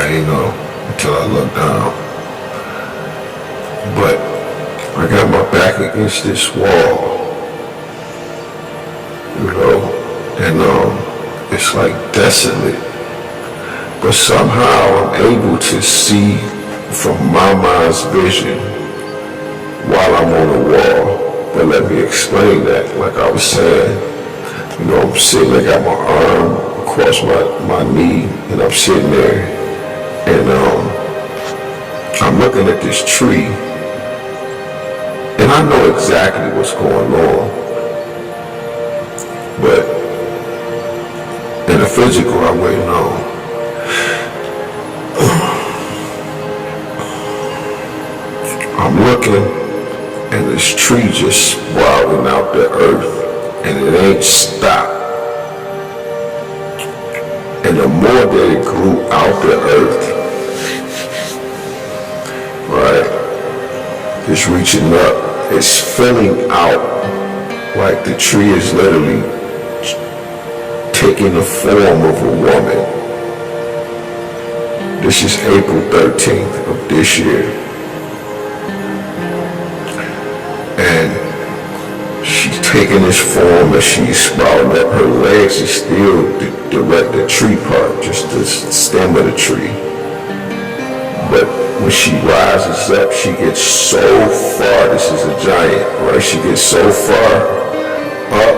I ain't know until I looked down. But I got my back against this wall, and it's like desolate. But somehow I'm able to see from my mind's vision while I'm on the wall. But let me explain that. Like I was saying, I'm sitting, I got my arm across my knee, and I'm sitting there, and I'm looking at this tree, and I know exactly what's going on. But in the physical, I wouldn't know. I'm looking, and this tree just sprouting out the earth, and it ain't stopped. And the more that it grew out the earth, right, it's reaching up, it's filling out, like the tree is literally taking the form of a woman. This is April 13th of this year. And she's taking this form and she's sprouting up. Her legs is still the tree part, just the stem of the tree. But when she rises up, she gets so far, this is a giant, right? She gets so far up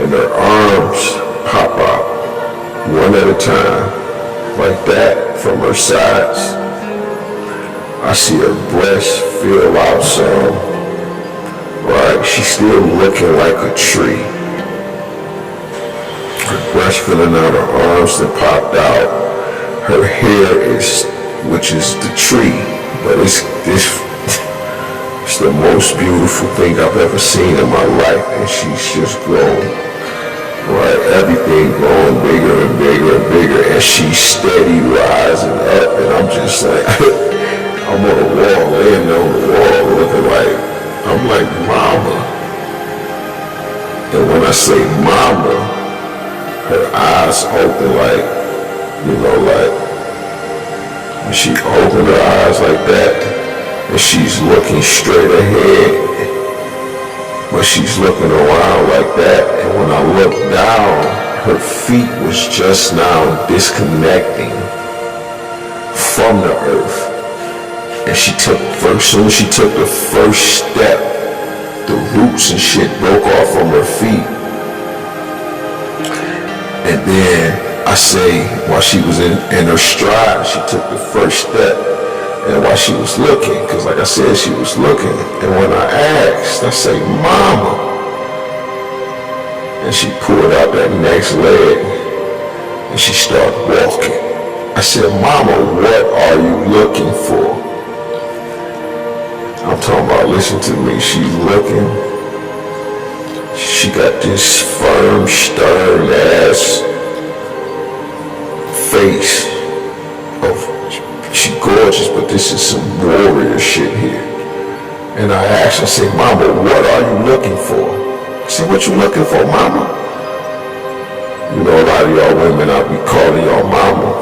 and her arms pop out one at a time, like that from her sides. I see her breast fill out some, right? She's still looking like a tree. Her breast filling out, her arms that popped out. Her hair is, which is the tree, but it's the most beautiful thing I've ever seen in my life, and she's just growing, right? Everything growing bigger and bigger and bigger, and she's steady rising up, and I'm just like, I'm on the wall, laying on the wall, looking like, I'm like, mama. And when I say mama, her eyes open like, like, when she opened her eyes like that, and she's looking straight ahead, but she's looking around like that, and when I looked down, her feet was just now disconnecting from the earth. And soon as she took the first step, the roots and shit broke off from her feet. And then I say, while she was in her stride, she took the first step. And while she was looking, because like I said, she was looking. And when I asked, I say, mama. And she pulled out that next leg and she started walking. I said, mama, what are you looking for? I'm talking about, listen to me, she's looking. She got this firm, stern ass face of, she gorgeous, but this is some warrior shit here. And I asked her, I said, mama, what are you looking for? I said, what you looking for, mama? A lot of y'all women, I'll be calling y'all mama.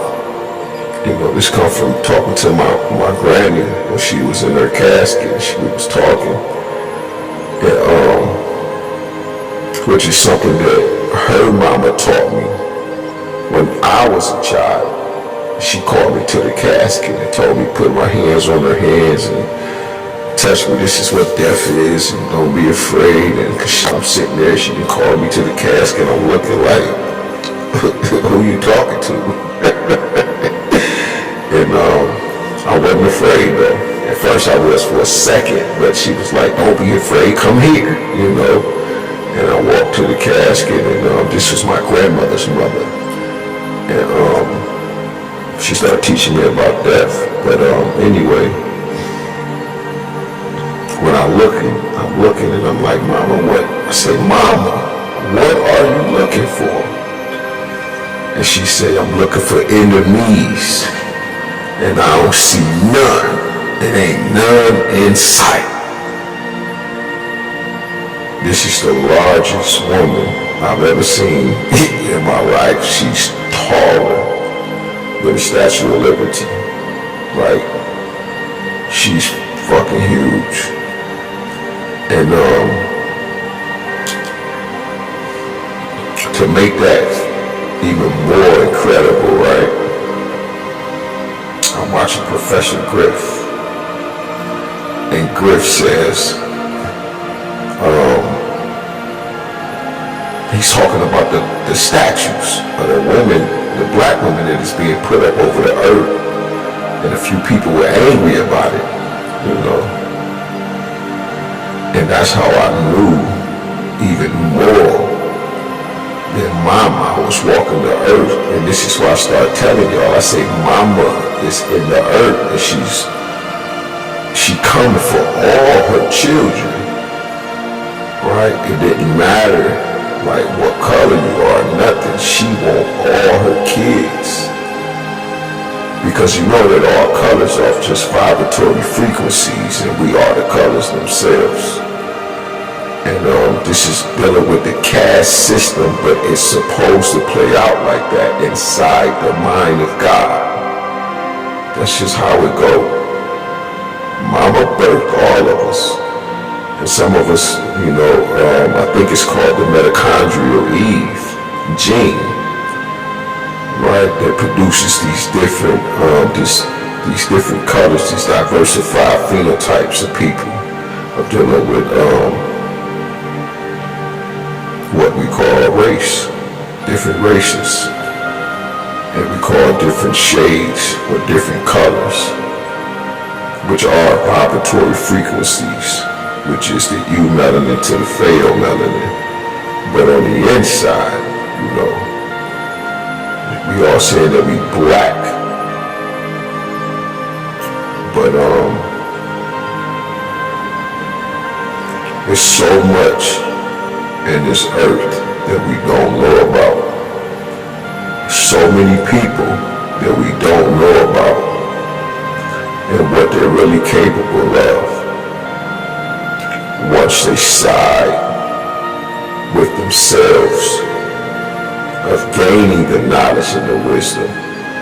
This come from talking to my granny when she was in her casket. She was talking, and, which is something that her mama taught me when I was a child. She called me to the casket and told me put my hands on her hands and touch me. This is what death is, and don't be afraid. And cause I'm sitting there, she didn't call me to the casket. I'm looking like, who you talking to? And I wasn't afraid though. At first I was for a second, but she was like, don't be afraid, come here, And I walked to the casket, and this was my grandmother's mother. And she started teaching me about death. But anyway, when I'm looking and I'm like, mama, what? I say, mama, what are you looking for? And she said, I'm looking for enemies. And I don't see none. It ain't none in sight. This is the largest woman I've ever seen in my life. She's taller with the Statue of Liberty. Like, she's fucking huge. And to make that even more incredible, right? I'm watching Professor Griff, and Griff says, he's talking about the statues of the women, the black women that is being put up over the earth, and a few people were angry about it, you know. And that's how I knew even more that Mama was walking the earth. And this is why I started telling y'all, I say Mama is in the earth, and she coming for all her children, right? It didn't matter like what color you are, nothing. She want all her kids, because you know that all colors are just vibratory frequencies, and we are the colors themselves. And this is dealing with the caste system, but it's supposed to play out like that inside the mind of God. That's just how it goes. Mama birthed all of us. And some of us, you know, I think it's called the mitochondrial Eve gene, right? That produces these different, these different colors, these diversified phenotypes of people. I'm dealing with what we call a race, different races, and we call different shades or different colors, which are vibratory frequencies, which is the U melanin to the pheomelanin. But on the inside, you know, we all say that we black, but there's so much in this earth that we don't know about. So many people that we don't know about, and what they're really capable of once they side with themselves of gaining the knowledge and the wisdom,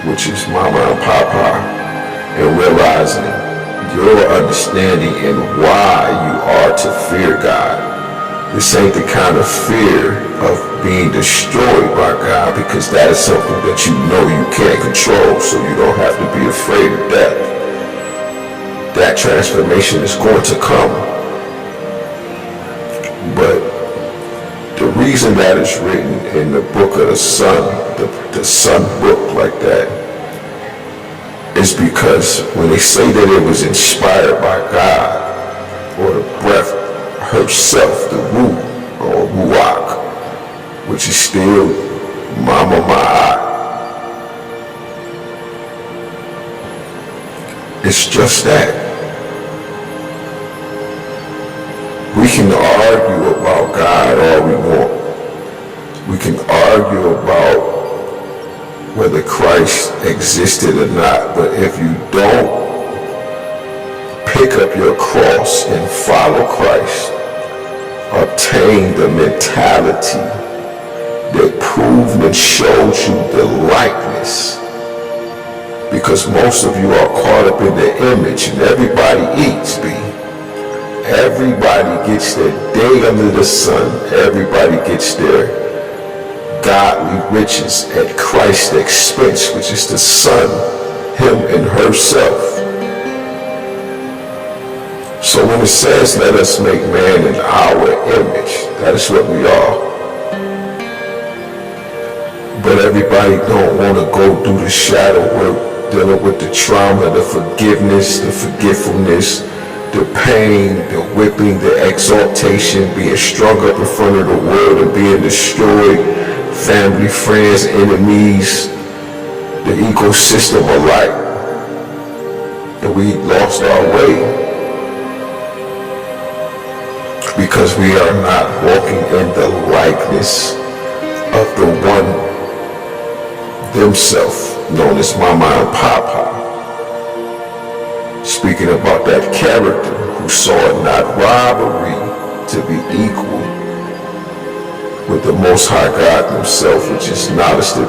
which is Mama and Papa, and realizing your understanding and why you are to fear God. This ain't the kind of fear of being destroyed by God, because that is something that you know you can't control, so you don't have to be afraid of death. That transformation is going to come. But the reason that is written in the book of the Sun, the Sun book like that, is because when they say that it was inspired by God, or the breath herself, the Ru, or Ruach, which is still Mama Ma'at. It's just that. We can argue about God all we want. We can argue about whether Christ existed or not, but if you don't pick up your cross and follow Christ, obtain the mentality that proved and showed you the likeness, because most of you are caught up in the image, and everybody eats, B. Everybody gets their day under the sun. Everybody gets their godly riches at Christ's expense, which is the Son, Him and herself. So when it says, let us make man in our image, that is what we are. But everybody don't want to go through the shadow work, dealing with the trauma, the forgiveness, the forgetfulness, the pain, the whipping, the exaltation, being strung up in front of the world and being destroyed, family, friends, enemies, the ecosystem alike. And we lost our way, because we are not walking in the likeness of the one themselves, known as Mama and Papa. Speaking about that character who saw it not robbery to be equal with the Most High God Himself, which is knowledge that